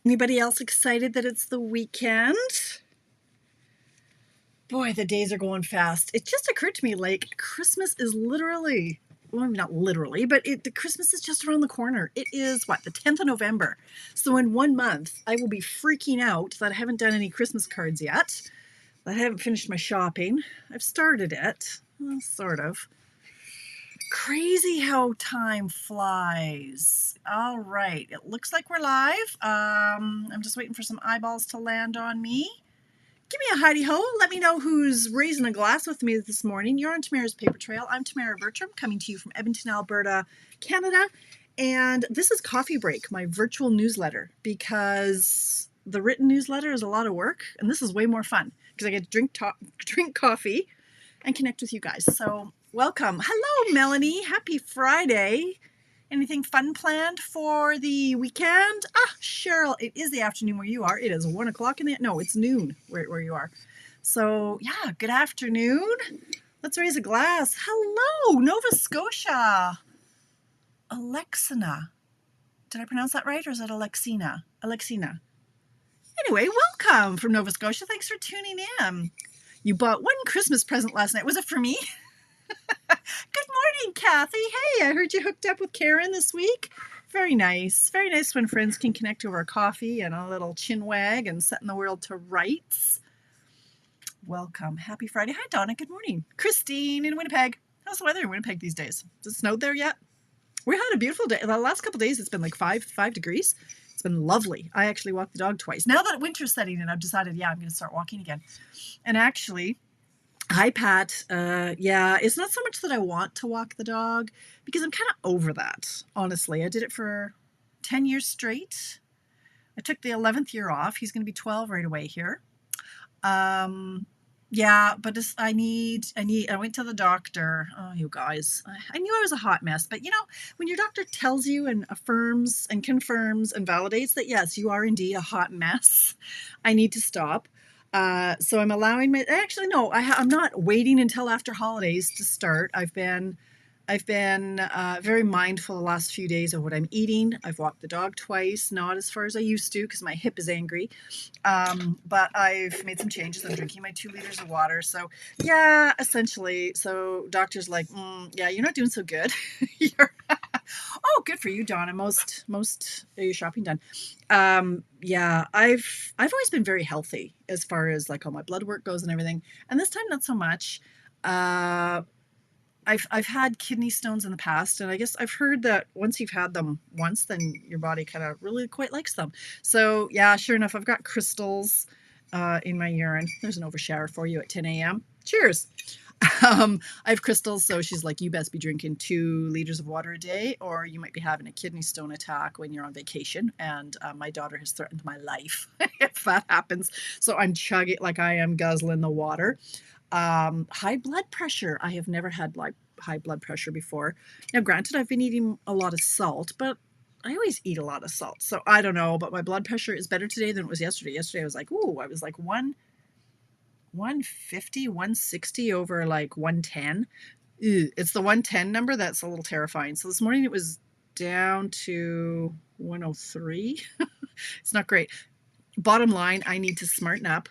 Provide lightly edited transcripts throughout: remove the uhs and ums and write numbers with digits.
Anybody else excited that it's the weekend? Boy, the days are going fast. It just occurred to me, like, Christmas is literally, well, not literally, but the Christmas is just around the corner. It is, what, the 10th of November. So in 1 month, I will be freaking out that I haven't done any Christmas cards yet. I haven't finished my shopping. I've started it, well, sort of. Crazy how time flies. All right, it looks like we're live. I'm just waiting for some eyeballs to land on me. Give me a hidey ho. Let me know who's raising a glass with me this morning. You're on Tamara's Paper Trail. I'm Tamara Bertram, coming to you from Edmonton, Alberta, Canada. And this is Coffee Break, my virtual newsletter, because the written newsletter is a lot of work, and this is way more fun because I get to drink coffee and connect with you guys. So welcome. Hello, Melanie. Happy Friday. Anything fun planned for the weekend? Cheryl, it is the afternoon where you are. It is 1 o'clock it's noon where you are. So yeah, good afternoon. Let's raise a glass. Hello, Nova Scotia. Alexina. Did I pronounce that right, or is it Alexina? Alexina. Anyway, welcome from Nova Scotia. Thanks for tuning in. You bought one Christmas present last night. Was it for me? Good morning, Kathy. Hey, I heard you hooked up with Karen this week. Very nice. Very nice when friends can connect over a coffee and a little chin wag and setting the world to rights. Welcome. Happy Friday. Hi, Donna. Good morning. Christine in Winnipeg. How's the weather in Winnipeg these days? Has it snowed there yet? We had a beautiful day. The last couple of days, it's been like 5 degrees. It's been lovely. I actually walked the dog twice. Now that winter's setting in, I've decided, I'm going to start walking again. And actually, hi, Pat. It's not so much that I want to walk the dog because I'm kind of over that, honestly. I did it for 10 years straight. I took the 11th year off. He's going to be 12 right away here. But I went to the doctor. Oh, you guys, I knew I was a hot mess, but when your doctor tells you and affirms and confirms and validates that, yes, you are indeed a hot mess, I need to stop. So I'm allowing I'm not waiting until after holidays to start. I've been very mindful the last few days of what I'm eating. I've walked the dog twice, not as far as I used to because my hip is angry. But I've made some changes. I'm drinking my 2 liters of water. So yeah, essentially. So doctor's like, you're not doing so good. Oh, good for you, Donna. Most of your shopping done. I've always been very healthy as far as like all my blood work goes and everything. And this time, not so much. I've had kidney stones in the past, and I guess I've heard that once you've had them once, then your body kind of really quite likes them. So yeah, sure enough, I've got crystals in my urine. There's an overshower for you at 10 a.m. Cheers. I have crystals, so she's like, you best be drinking 2 liters of water a day, or you might be having a kidney stone attack when you're on vacation. And my daughter has threatened my life if that happens. So I'm chugging, like I am guzzling the water. High blood pressure. I have never had high blood pressure before. Now, granted, I've been eating a lot of salt, but I always eat a lot of salt. So I don't know, but my blood pressure is better today than it was yesterday. Yesterday, I was like, 150, 160 over like 110. It's the 110 number that's a little terrifying. So this morning it was down to 103. It's not great. Bottom line, I need to smarten up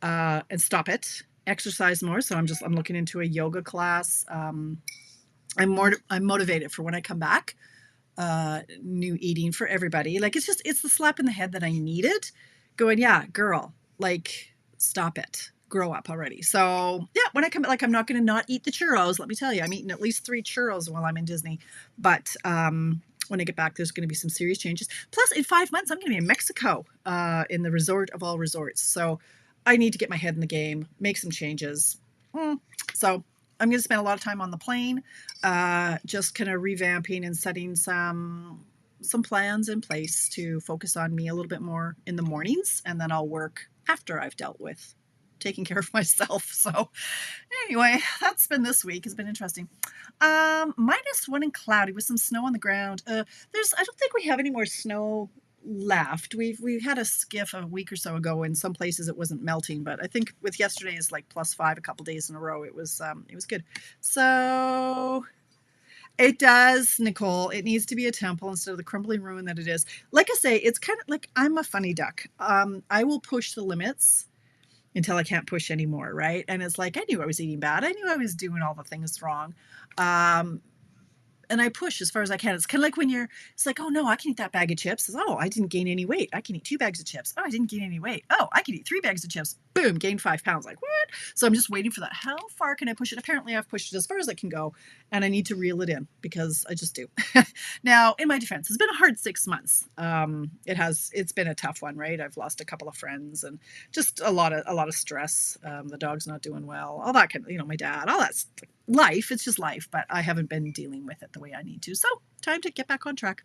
and stop it. Exercise more. So I'm looking into a yoga class. I'm motivated for when I come back. New eating for everybody. Like it's the slap in the head that I needed. Going, yeah, girl, like stop it. Grow up already. So yeah, when I come, like I'm not going to not eat the churros. Let me tell you, I'm eating at least 3 churros while I'm in Disney. But when I get back, there's going to be some serious changes. Plus, in 5 months, I'm going to be in Mexico, in the resort of all resorts. So I need to get my head in the game, make some changes. So I'm going to spend a lot of time on the plane, just kind of revamping and setting some plans in place to focus on me a little bit more in the mornings, and then I'll work after I've dealt with taking care of myself. So anyway, that's been this week. It's been interesting. -1 and cloudy with some snow on the ground. I don't think we have any more snow left. We had a skiff a week or so ago. In some places it wasn't melting, but I think with yesterday's like +5 a couple days in a row, it was good. So It does, Nicole. It needs to be a temple instead of the crumbling ruin that it is. Like I say, it's kind of like I'm a funny duck. I will push the limits until I can't push anymore, right? And it's like I knew I was eating bad. I knew I was doing all the things wrong. Um, and I push as far as I can. It's kind of like when it's like, oh no, I can eat that bag of chips. It's, oh, I didn't gain any weight. I can eat 2 bags of chips. Oh, I didn't gain any weight. Oh, I can eat 3 bags of chips. Boom, gained 5 pounds. Like, what? So I'm just waiting for that. How far can I push it? Apparently, I've pushed it as far as I can go, and I need to reel it in because I just do. Now, in my defense, it's been a hard 6 months. It's been a tough one, right? I've lost a couple of friends and just a lot of stress. The dog's not doing well. All that kind of, my dad, all that's life. It's just life, but I haven't been dealing with it the way I need to. So time to get back on track.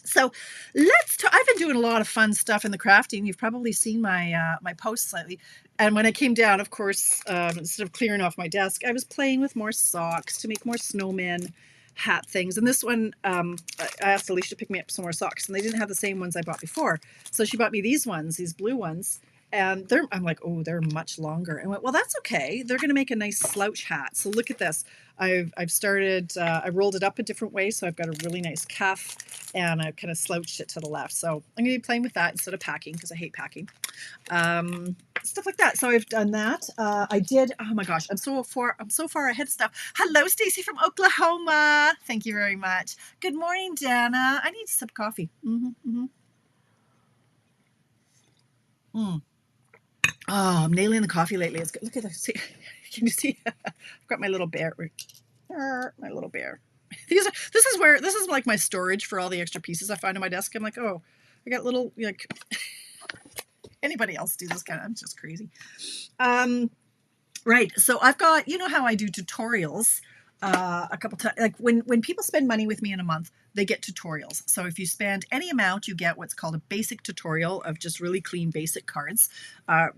So let's talk. I've been doing a lot of fun stuff in the crafting. You've probably seen my posts lately. And when I came down, of course, instead of clearing off my desk, I was playing with more socks to make more snowmen hat things. And this one, I asked Alicia to pick me up some more socks, and they didn't have the same ones I bought before. So she bought me these ones, these blue ones. And I'm like, oh, they're much longer. And went, well, that's okay. They're going to make a nice slouch hat. So look at this. I've started, I rolled it up a different way. So I've got a really nice cuff and I've kind of slouched it to the left. So I'm going to be playing with that instead of packing because I hate packing. Stuff like that. So I've done that. I did. Oh my gosh, I'm so far ahead of stuff. Hello, Stacy from Oklahoma. Thank you very much. Good morning, Dana. I need a sip of coffee. Oh, I'm nailing the coffee lately. It's good. Look at this. Can you see? I've got my little bear. My little bear. This is like my storage for all the extra pieces I find on my desk. I'm like, oh, I got little, like, anybody else do this kind of, I'm just crazy. Right. So I've got, how I do tutorials a couple times. Like when people spend money with me in a month, they get tutorials. So if you spend any amount, you get what's called a basic tutorial of just really clean basic cards,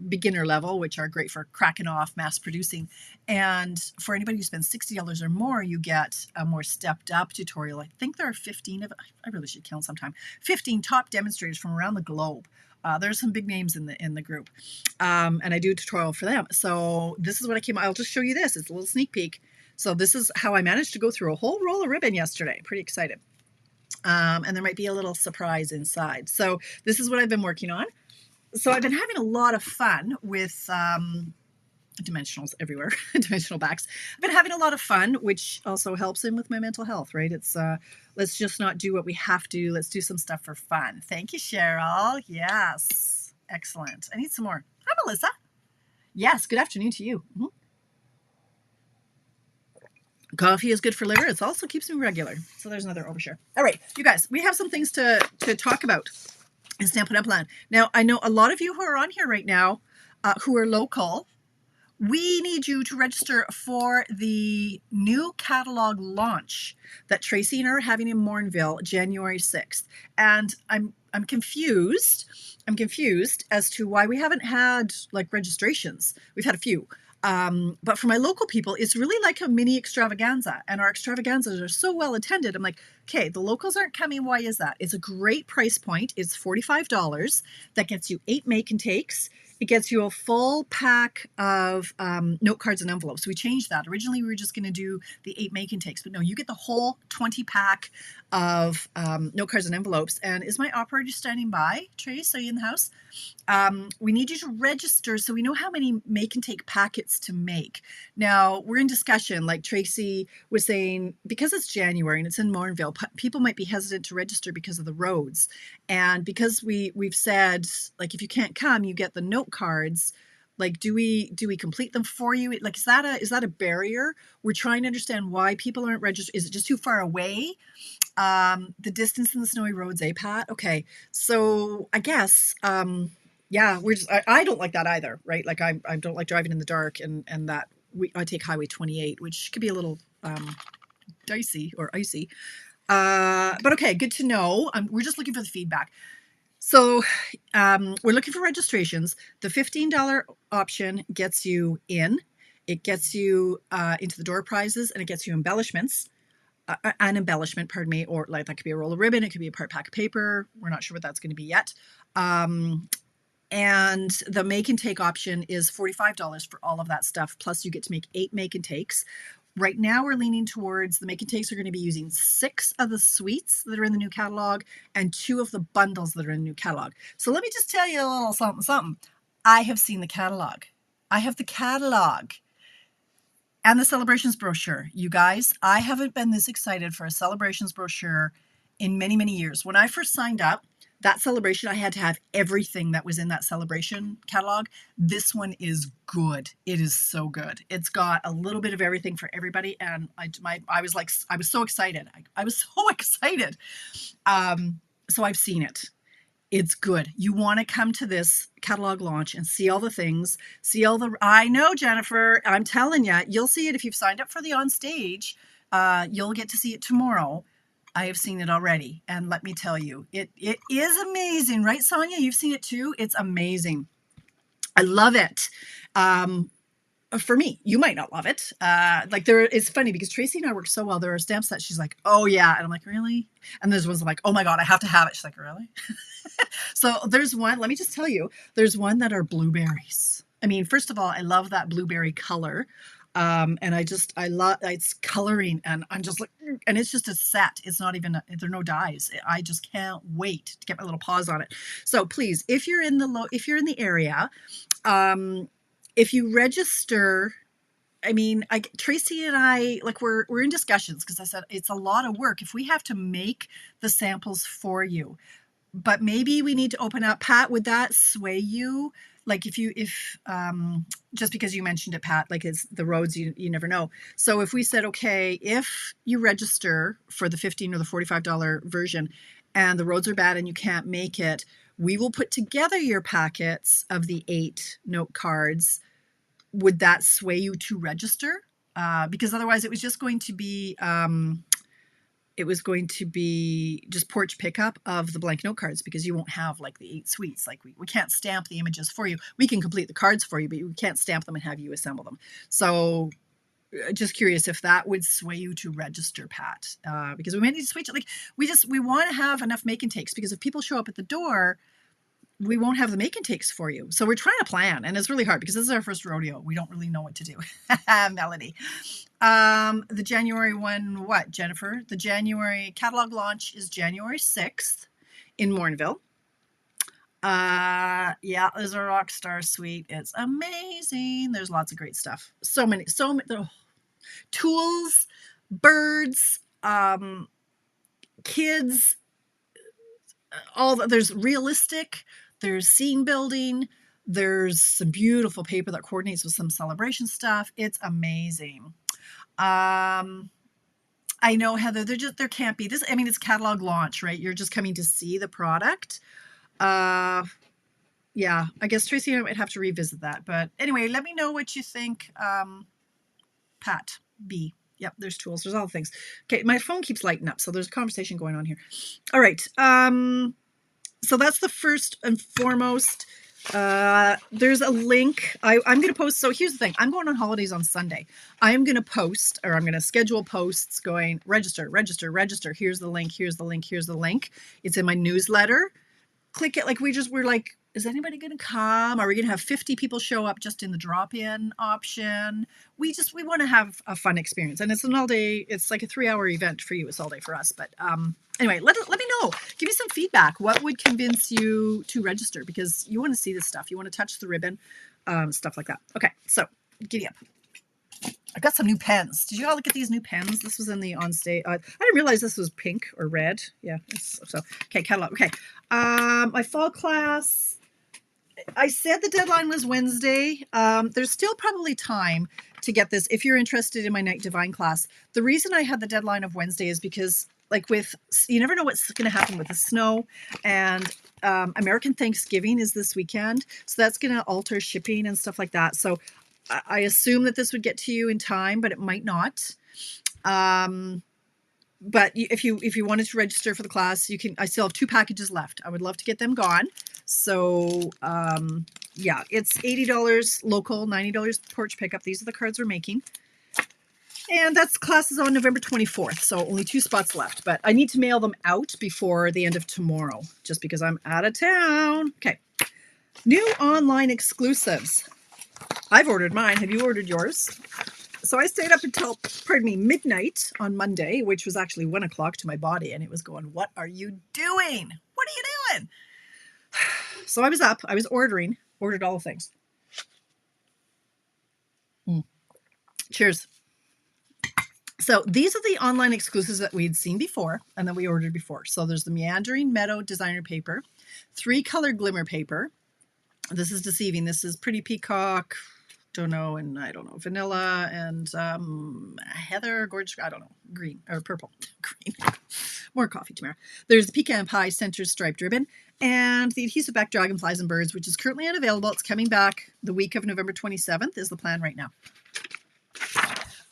beginner level, which are great for cracking off, mass producing. And for anybody who spends $60 or more, you get a more stepped up tutorial. I think there are 15 of it. I really should count sometime. 15 top demonstrators from around the globe. There's some big names in the group, and I do a tutorial for them. So this is what I came. I'll just show you this. It's a little sneak peek. So this is how I managed to go through a whole roll of ribbon yesterday. Pretty excited. And there might be a little surprise inside. So this is what I've been working on. So I've been having a lot of fun with dimensionals everywhere, dimensional backs. I've been having a lot of fun, which also helps in with my mental health, right? It's let's just not do what we have to. Let's do some stuff for fun. Thank you, Cheryl. Yes. Excellent. I need some more. Hi, Melissa. Yes. Good afternoon to you. Coffee is good for liver. It also keeps me regular. So there's another overshare. All right, you guys, we have some things to talk about in Stampin' Up! Land. Now, I know a lot of you who are on here right now who are local. We need you to register for the new catalog launch that Tracy and I are having in Mornville, January 6th. And I'm confused. I'm confused as to why we haven't had like registrations. We've had a few. But for my local people, it's really like a mini extravaganza, and our extravaganzas are so well attended. I'm like, okay, the locals aren't coming. Why is that? It's a great price point. It's $45. That gets you 8 make and takes. It gets you a full pack of note cards and envelopes. So we changed that. Originally, we were just going to do the 8 make and takes, but no, you get the whole 20 pack of note cards and envelopes. And is my operator standing by? Trace, are you in the house? We need you to register so we know how many make and take packets to make. Now, we're in discussion, like Tracy was saying, because it's January and it's in Mornville, people might be hesitant to register because of the roads. And because we've said, like, if you can't come, you get the note cards. Like, do we complete them for you? Like, is that a barrier? We're trying to understand why people aren't registered. Is it just too far away? The distance in the snowy roads, Pat? Okay, so I guess, yeah, I don't like that either, right? Like I don't like driving in the dark, and that I take Highway 28, which could be a little dicey or icy. But okay, good to know. We're just looking for the feedback. So we're looking for registrations. The $15 option gets you in. It gets you into the door prizes, and it gets you embellishments. An embellishment, pardon me, or like that could be a roll of ribbon. It could be a part pack of paper. We're not sure what that's going to be yet. And the make and take option is $45 for all of that stuff. Plus you get to make 8 make and takes. Right now we're leaning towards the make and takes are going to be using 6 of the suites that are in the new catalog and 2 of the bundles that are in the new catalog. So let me just tell you a little something, something. I have seen the catalog. I have the catalog and the celebrations brochure. You guys, I haven't been this excited for a celebrations brochure in many, many years. When I first signed up, that celebration, I had to have everything that was in that celebration catalog. This one is good. It is so good. It's got a little bit of everything for everybody. And I was like, I was so excited. I was so excited. So I've seen it. It's good. You want to come to this catalog launch and see all the things, see all the, I know, Jennifer, I'm telling you, you'll see it if you've signed up for the on stage. You'll get to see it tomorrow. I have seen it already. And let me tell you, it is amazing, right, Sonia? You've seen it too. It's amazing. I love it. For me, you might not love it. It's funny because Tracy and I work so well. There are stamps that she's like, oh yeah. And I'm like, really? And there's ones I'm like, oh my God, I have to have it. She's like, really? So there's one, let me just tell you, there's one that are blueberries. I mean, first of all, I love that blueberry color. And I love, it's coloring and I'm just like, and it's just a set. It's not even, there are no dyes. I just can't wait to get my little paws on it. So please, if you're in the area, if you register, I mean, Tracy and I, like we're in discussions because I said, it's a lot of work if we have to make the samples for you, but maybe we need to open up. Pat, would that sway you? Like if just because you mentioned it, Pat, like it's the roads, you never know. So if we said, okay, if you register for the $15 or the $45 version and the roads are bad and you can't make it, we will put together your packets of the 8 note cards. Would that sway you to register? Because otherwise it was just going to be, just porch pickup of the blank note cards because you won't have like the 8 suites. Like we can't stamp the images for you. We can complete the cards for you, but we can't stamp them and have you assemble them. So just curious if that would sway you to register, Pat, because we might need to switch it. Like we want to have enough make and takes because if people show up at the door, we won't have the make and takes for you. So we're trying to plan and it's really hard because this is our first rodeo. We don't really know what to do. Melody. The January one, what, Jennifer? The January catalog launch is January 6th in Mornville. Yeah, there's a rock star suite. It's amazing. There's lots of great stuff. So many tools, birds, kids, there's realistic, there's scene building, there's some beautiful paper that coordinates with some celebration stuff. It's amazing. I know, Heather, there can't be this. I mean, it's catalog launch, right? You're just coming to see the product. Yeah, I guess Tracy and I might have to revisit that. But anyway, let me know what you think. Pat B. Yep, there's tools. There's all the things. Okay, my phone keeps lighting up, so there's a conversation going on here. All right. So that's the first and foremost. There's a link. I'm going to post. So here's the thing. I'm going on holidays on Sunday. I'm going to post, or I'm going to schedule posts going register, register, register. Here's the link. Here's the link. Here's the link. It's in my newsletter. Click it. Like we're like, is anybody going to come? Are we going to have 50 people show up just in the drop-in option? We want to have a fun experience. And it's an all-day, it's like a 3-hour event for you. It's all day for us. But anyway, let me know. Give me some feedback. What would convince you to register? Because you want to see this stuff. You want to touch the ribbon, stuff like that. Okay, so giddy up. I got some new pens. Did you all look at these new pens? This was in the on stage. I didn't realize this was pink or red. Yeah. So, okay, catalog. Okay. My fall class, I said the deadline was Wednesday. There's still probably time to get this if you're interested in my Night Divine class. The reason I had the deadline of Wednesday is because you never know what's going to happen with the snow, and American Thanksgiving is this weekend. So that's going to alter shipping and stuff like that. So I assume that this would get to you in time, but it might not. But if you wanted to register for the class, you can. I still have 2 packages left. I would love to get them gone. So yeah, it's $80 local, $90 porch pickup. These are the cards we're making. And that's classes on November 24th. So only 2 spots left, but I need to mail them out before the end of tomorrow, just because I'm out of town. Okay. New online exclusives. I've ordered mine. Have you ordered yours? So I stayed up until, pardon me, midnight on Monday, which was actually 1 o'clock to my body. And it was going, what are you doing? What are you doing? So I was up. I was ordered all the things. Cheers. So these are the online exclusives that we'd seen before and that we ordered before. So there's the Meandering Meadow designer paper, 3-color glimmer paper. This is deceiving. This is Pretty Peacock, don't know, and I don't know, vanilla and heather, gorgeous, I don't know, green or purple, green. More coffee tomorrow. There's the Pecan Pie Center striped ribbon and the adhesive back Dragonflies and Birds, which is currently unavailable. It's coming back the week of November 27th is the plan right now.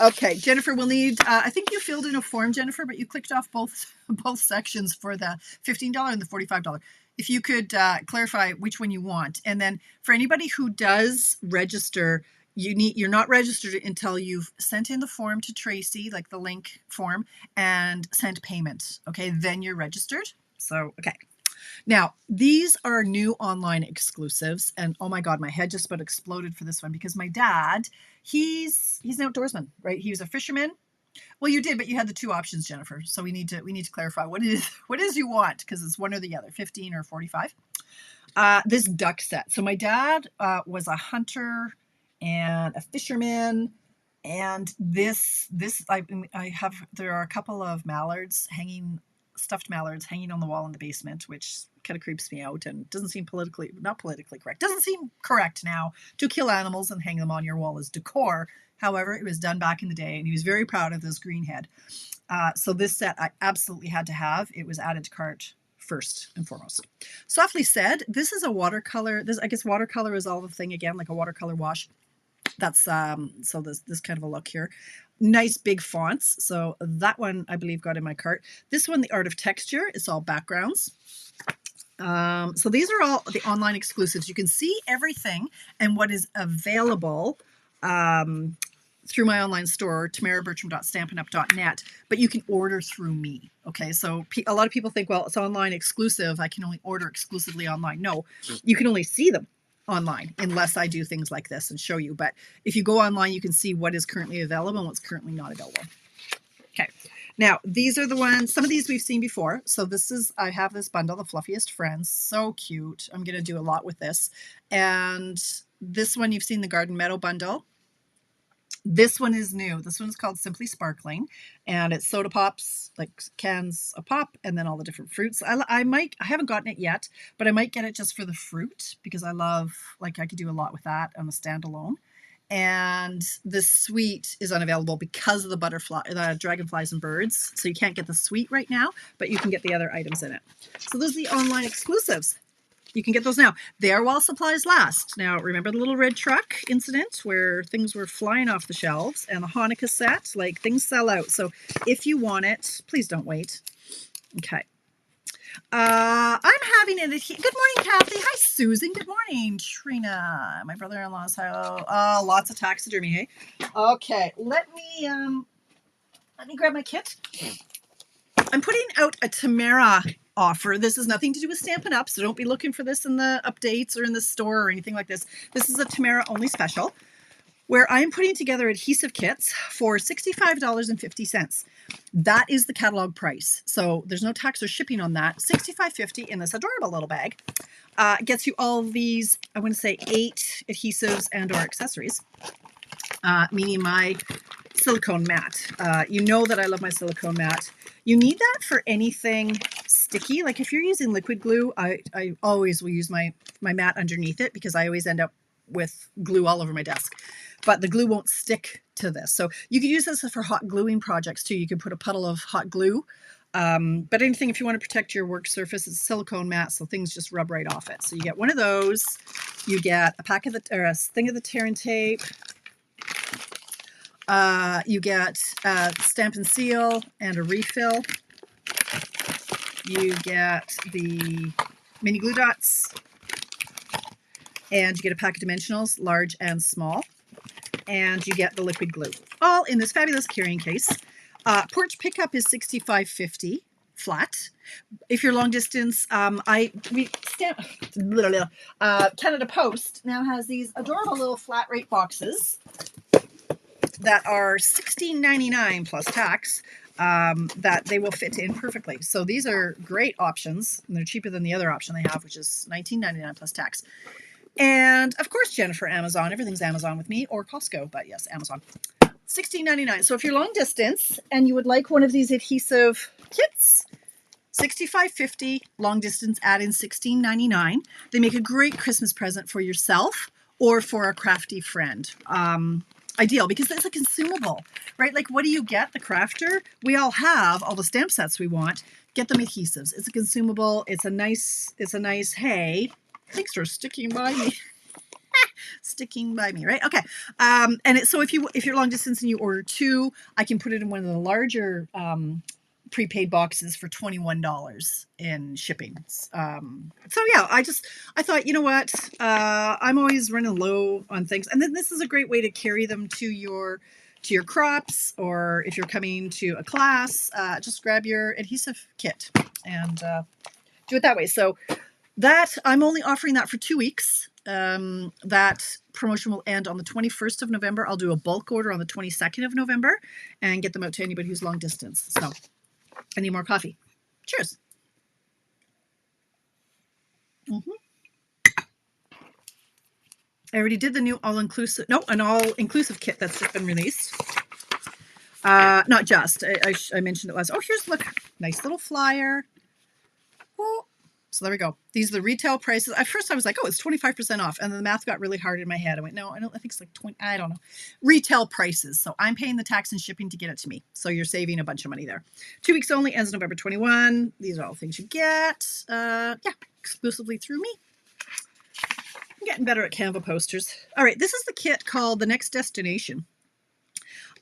Okay, Jennifer, we'll need, I think you filled in a form, Jennifer, but you clicked off both sections for the $15 and the $45. If you could clarify which one you want. And then for anybody who does register, you're not registered until you've sent in the form to Tracy, like the link form, and sent payment. Okay, then you're registered. So, okay. Now, these are new online exclusives, and oh my God, my head just about exploded for this one because my dad, he's an outdoorsman, right? He was a fisherman. Well, you did, but you had the 2 options, Jennifer. So we need to clarify what it is you want, because it's one or the other, 15 or 45. This duck set. So my dad was a hunter and a fisherman, and this I have, there are a couple of mallards hanging, stuffed mallards hanging on the wall in the basement, which kind of creeps me out and doesn't seem not politically correct. Doesn't seem correct now to kill animals and hang them on your wall as decor. However, it was done back in the day, and he was very proud of this green head. So this set I absolutely had to have. It was added to cart first and foremost. Softly Said, this is a watercolor. I guess watercolor is all the thing again, like a watercolor wash. That's so this kind of a look here. Nice big fonts. So that one I believe got in my cart. This one, The Art of Texture, is all backgrounds. So these are all the online exclusives. You can see everything and what is available through my online store, tamarabertram.stampinup.net, but you can order through me. Okay, so a lot of people think, well, it's online exclusive. I can only order exclusively online. No, you can only see them online unless I do things like this and show you. But if you go online, you can see what is currently available and what's currently not available. Okay, now these are the ones, some of these we've seen before. So this is, I have this bundle, The Fluffiest Friends. So cute. I'm going to do a lot with this. And this one, you've seen the Garden Meadow bundle. This one is new. This one's called Simply Sparkling, and it's soda pops, like cans of pop, and then all the different fruits. I haven't gotten it yet, but I might get it just for the fruit because I love, like I could do a lot with that on a standalone. And the sweet is unavailable because of the Dragonflies and Birds. So you can't get the sweet right now, but you can get the other items in it. So those are the online exclusives. You can get those now. They are while supplies last. Now, remember the little red truck incident where things were flying off the shelves, and the Hanukkah set, like things sell out. So if you want it, please don't wait. Okay. I'm having it. Good morning, Kathy. Hi, Susan. Good morning, Trina. My brother-in-law's hello. Oh, lots of taxidermy, hey? Okay, let me grab my kit. I'm putting out a Tamara offer. This has nothing to do with Stampin' Up, so don't be looking for this in the updates or in the store or anything like this. This is a Tamara only special where I'm putting together adhesive kits for $65.50. That is the catalog price. So there's no tax or shipping on that. $65.50 in this adorable little bag. Gets you all these, I want to say 8 adhesives and or accessories, meaning my silicone mat. You know that I love my silicone mat. You need that for anything sticky. Like if you're using liquid glue, I always will use my mat underneath it because I always end up with glue all over my desk. But the glue won't stick to this. So you could use this for hot gluing projects too. You could put a puddle of hot glue. But anything, if you want to protect your work surface, it's a silicone mat, so things just rub right off it. So you get one of those. You get a pack of a thing of the tear and tape. You get Stamp and Seal and a refill. You get the mini glue dots, and you get a pack of dimensionals, large and small, and you get the liquid glue, all in this fabulous carrying case. Porch pickup is $65.50 flat. If you're long distance, Canada Post now has these adorable little flat rate boxes. that are $16.99 plus tax, that they will fit in perfectly. So these are great options, and they're cheaper than the other option they have, which is $19.99 plus tax. And of course, Jennifer, Amazon. Everything's Amazon with me, or Costco, but yes, Amazon. $16.99. So if you're long distance and you would like one of these adhesive kits, $65.50, long distance, add in $16.99. They make a great Christmas present for yourself or for a crafty friend. Ideal because it's a consumable, right? Like, what do you get? The crafter? We all have all the stamp sets we want. Get them adhesives. It's a consumable. It's a nice, hey, thanks for sticking by me. Sticking by me, right? Okay. So if you're long distance and you order two, I can put it in one of the larger prepaid boxes for $21 in shipping. So yeah, I thought, you know what? I'm always running low on things, and then this is a great way to carry them to your crops, or if you're coming to a class, just grab your adhesive kit and do it that way. So that I'm only offering that for 2 weeks. That promotion will end on the 21st of November. I'll do a bulk order on the 22nd of November and get them out to anybody who's long distance. So I need more coffee. Cheers. I already did the new an all-inclusive kit that's just been released. Not just, I mentioned it last. Oh, look, nice little flyer. Oh, so there we go. These are the retail prices. At first I was like, oh, it's 25% off. And then the math got really hard in my head. I went, no, I think it's like 20, I don't know. Retail prices. So I'm paying the tax and shipping to get it to me. So you're saving a bunch of money there. 2 weeks only, ends November 21. These are all things you get. Yeah, exclusively through me. I'm getting better at Canva posters. All right, this is the kit called The Next Destination.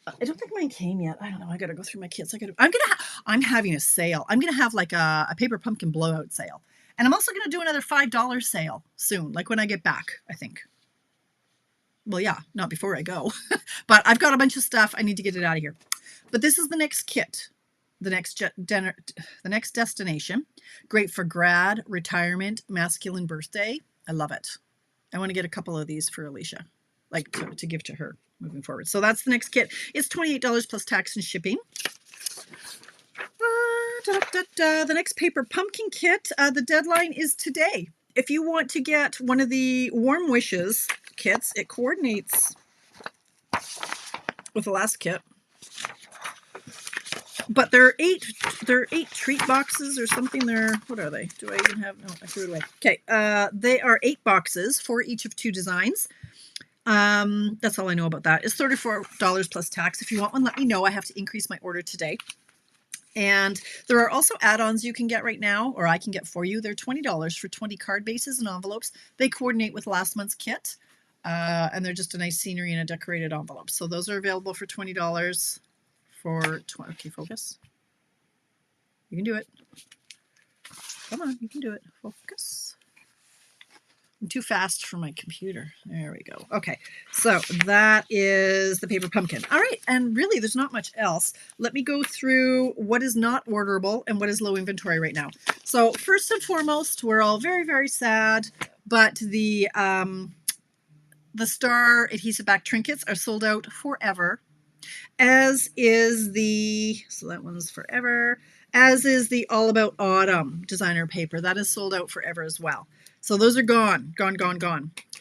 I don't think mine came yet. I don't know. I got to go through my kits. I'm having a sale. I'm going to have like a paper pumpkin blowout sale. And I'm also going to do another $5 sale soon, like when I get back, I think. Well, yeah, not before I go. But I've got a bunch of stuff. I need to get it out of here. But this is the next kit, the next destination. Great for grad, retirement, masculine birthday. I love it. I want to get a couple of these for Alicia, like to give to her moving forward. So that's the next kit. It's $28 plus tax and shipping. The next paper pumpkin kit, the deadline is today. If you want to get one of the Warm Wishes kits, it coordinates with the last kit. But there are eight treat boxes or something. What are they? Do I even have? No, I threw it away. Okay, they are 8 boxes for each of 2 designs. That's all I know about that. It's $34 plus tax. If you want one, let me know. I have to increase my order today. And there are also add-ons you can get right now, or I can get for you. They're $20 for 20 card bases and envelopes. They coordinate with last month's kit, and they're just a nice scenery and a decorated envelope. So those are available for $20 for 20. Okay, focus. You can do it. Come on, you can do it. Focus. I'm too fast for my computer. There we go. Okay, so that is the paper pumpkin. All right, and really there's not much else. Let me go through what is not orderable and what is low inventory right now. So first and foremost, we're all very, very sad, but the star adhesive back trinkets are sold out forever, as is so that one's forever, as is the All About Autumn designer paper. That is sold out forever as well. So those are gone.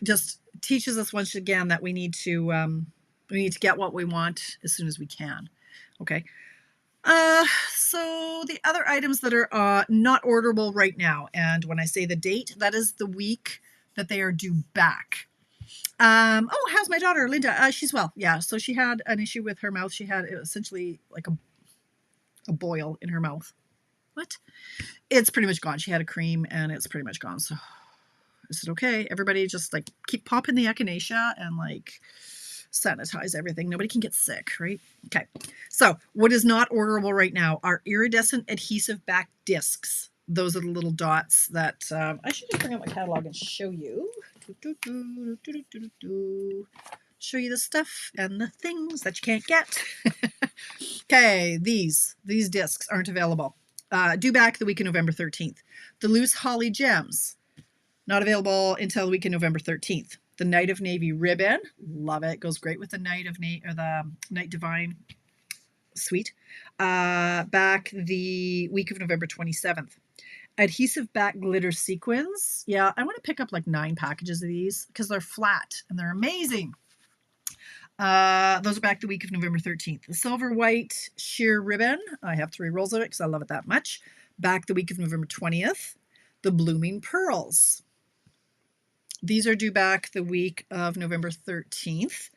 Just teaches us once again that we need to get what we want as soon as we can. Okay. So the other items that are not orderable right now, and when I say the date, that is the week that they are due back. Oh, how's my daughter, Linda? She's well. Yeah. So she had an issue with her mouth. She had essentially like a boil in her mouth. What? It's pretty much gone. She had a cream and it's pretty much gone. So is it okay? Everybody just like keep popping the echinacea and like sanitize everything. Nobody can get sick, right? Okay. So what is not orderable right now are iridescent adhesive back discs. Those are the little dots that I should just bring out my catalog and show you. Show you the stuff and the things that you can't get. Okay, these discs aren't available. Due back the week of November 13th. The loose holly gems, not available until the week of November 13th. The Night of Navy ribbon, love it. Goes great with the Night of or the Night Divine suite. Back the week of November 27th. Adhesive back glitter sequins. Yeah, I want to pick up like 9 packages of these because they're flat and they're amazing. Those are back the week of November 13th. The silver white sheer ribbon. I have 3 rolls of it because I love it that much. Back the week of November 20th. The blooming pearls. These are due back the week of November 13th.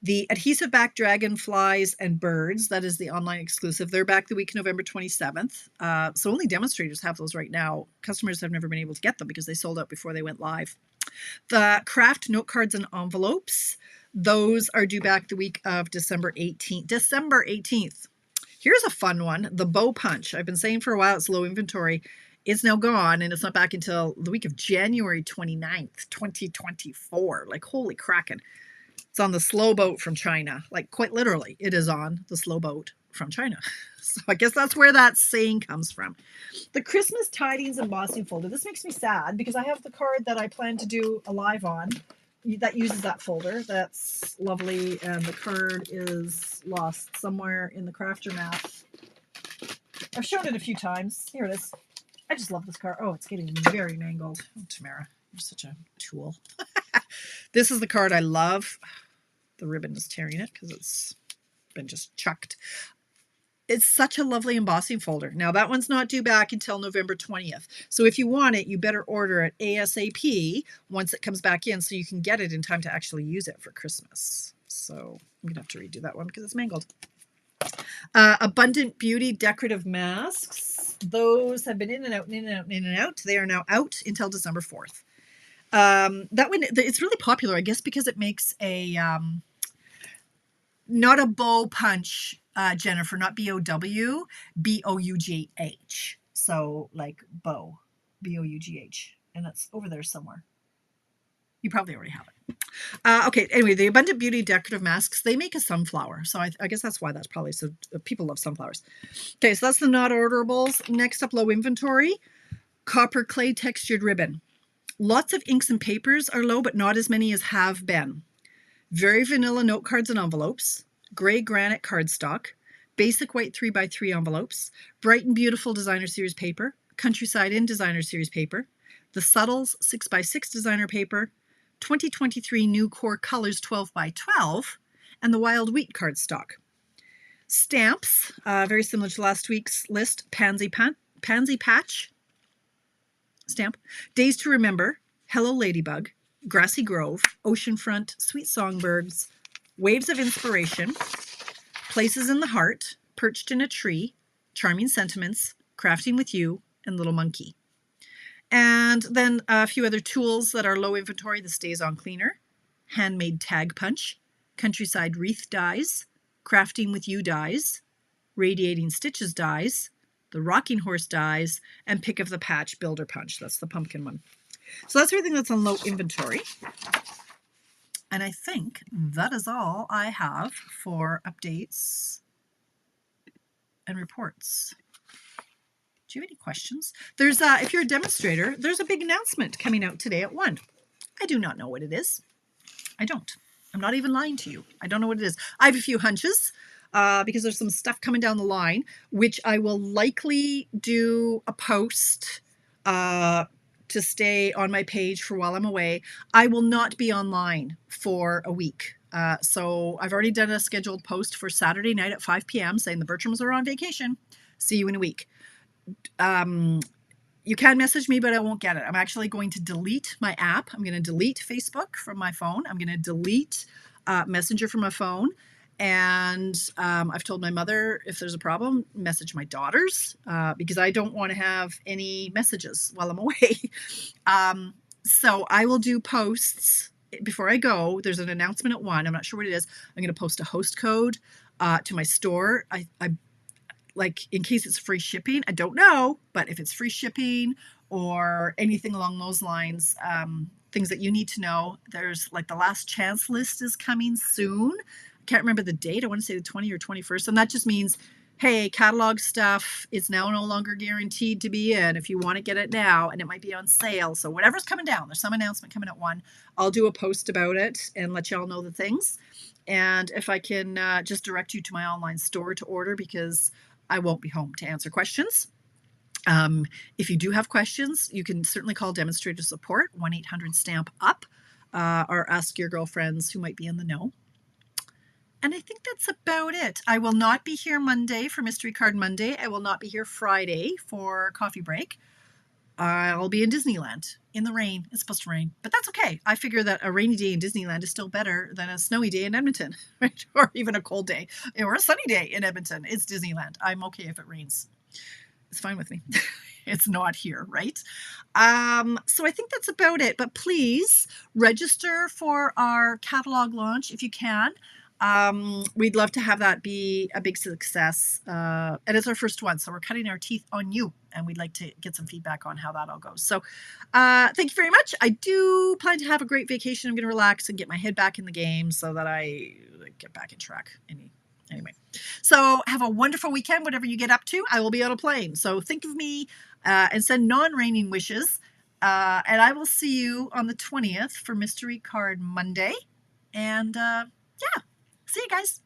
The adhesive back dragonflies and birds, that is the online exclusive. They're back the week of November 27th. So only demonstrators have those right now. Customers have never been able to get them because they sold out before they went live. The craft note cards and envelopes, those are due back the week of December 18th. December 18th. Here's a fun one, the bow punch. I've been saying for a while it's low inventory. It's now gone, and it's not back until the week of January 29th, 2024. Like, holy kraken. It's on the slow boat from China. Like, quite literally, it is on the slow boat from China. So I guess that's where that saying comes from. The Christmas Tidings embossing folder. This makes me sad because I have the card that I plan to do a live on that uses that folder. That's lovely, and the card is lost somewhere in the crafter math. I've shown it a few times. Here it is. I just love this card. Oh, it's getting very mangled. Oh, Tamara, you're such a tool. This is the card I love. The ribbon is tearing it because it's been just chucked. It's such a lovely embossing folder. Now, that one's not due back until November 20th. So if you want it, you better order it ASAP once it comes back in so you can get it in time to actually use it for Christmas. So I'm going to have to redo that one because it's mangled. Abundant Beauty decorative masks. Those have been in and out, in and out, in and out. They are now out until December 4th. That one, it's really popular, I guess, because it makes a, not a bow punch, Jennifer, not B-O-W, B-O-U-G-H. So like bow, B-O-U-G-H. And it's over there somewhere. You probably already have it. Okay, anyway, the Abundant Beauty decorative masks, they make a sunflower. So I guess that's why that's probably so people love sunflowers. Okay, so that's the not orderables. Next up, low inventory. Copper clay textured ribbon. Lots of inks and papers are low, but not as many as have been. Very vanilla note cards and envelopes. Gray granite cardstock. Basic white 3x3 envelopes. Bright and beautiful designer series paper. Countryside Inn designer series paper. The Subtles 6x6 designer paper. 2023 New Core Colors 12x12, and the Wild Wheat cardstock. Stamps, very similar to last week's list, Pansy Patch stamp, Days to Remember, Hello Ladybug, Grassy Grove, Oceanfront, Sweet Songbirds, Waves of Inspiration, Places in the Heart, Perched in a Tree, Charming Sentiments, Crafting with You, and Little Monkey. And then a few other tools that are low inventory, the Stays On Cleaner, Handmade Tag Punch, Countryside Wreath dies, Crafting with You dies, Radiating Stitches dies, the Rocking Horse dies, and Pick of the Patch Builder Punch. That's the pumpkin one. So that's everything that's on low inventory. And I think that is all I have for updates and reports. Do you have any questions? There's if you're a demonstrator, there's a big announcement coming out today at 1. I do not know what it is. I don't. I'm not even lying to you. I don't know what it is. I have a few hunches because there's some stuff coming down the line, which I will likely do a post to stay on my page for while I'm away. I will not be online for a week. So I've already done a scheduled post for Saturday night at 5 p.m. saying the Bertrams are on vacation. See you in a week. You can message me, but I won't get it. I'm actually going to delete my app. I'm going to delete Facebook from my phone. I'm going to delete Messenger from my phone. And I've told my mother if there's a problem, message my daughters because I don't want to have any messages while I'm away. So I will do posts before I go. There's an announcement at 1. I'm not sure what it is. I'm going to post a host code to my store. I like in case it's free shipping, I don't know, but if it's free shipping or anything along those lines, things that you need to know, there's like the last chance list is coming soon. I can't remember the date. I want to say the 20th or 21st. And that just means hey, catalog stuff is now no longer guaranteed to be in if you want to get it now, and it might be on sale. So whatever's coming down, there's some announcement coming at 1. I'll do a post about it and let y'all know the things. And if I can just direct you to my online store to order, because I won't be home to answer questions. If you do have questions, you can certainly call demonstrator support, 1-800-STAMP-UP, or ask your girlfriends who might be in the know. And I think that's about it. I will not be here Monday for Mystery Card Monday. I will not be here Friday for coffee break. I'll be in Disneyland in the rain. It's supposed to rain, but that's okay. I figure that a rainy day in Disneyland is still better than a snowy day in Edmonton, right? Or even a cold day or a sunny day in Edmonton. It's Disneyland. I'm okay if it rains. It's fine with me. It's not here, right? So I think that's about it. But please register for our catalog launch if you can. We'd love to have that be a big success. And it's our first one, so we're cutting our teeth on you, and we'd like to get some feedback on how that all goes. So thank you very much. I do plan to have a great vacation. I'm going to relax and get my head back in the game so that I get back in track. Anyway, so have a wonderful weekend, whatever you get up to. I will be on a plane. So think of me and send non-raining wishes. And I will see you on the 20th for Mystery Card Monday. And yeah, see you guys.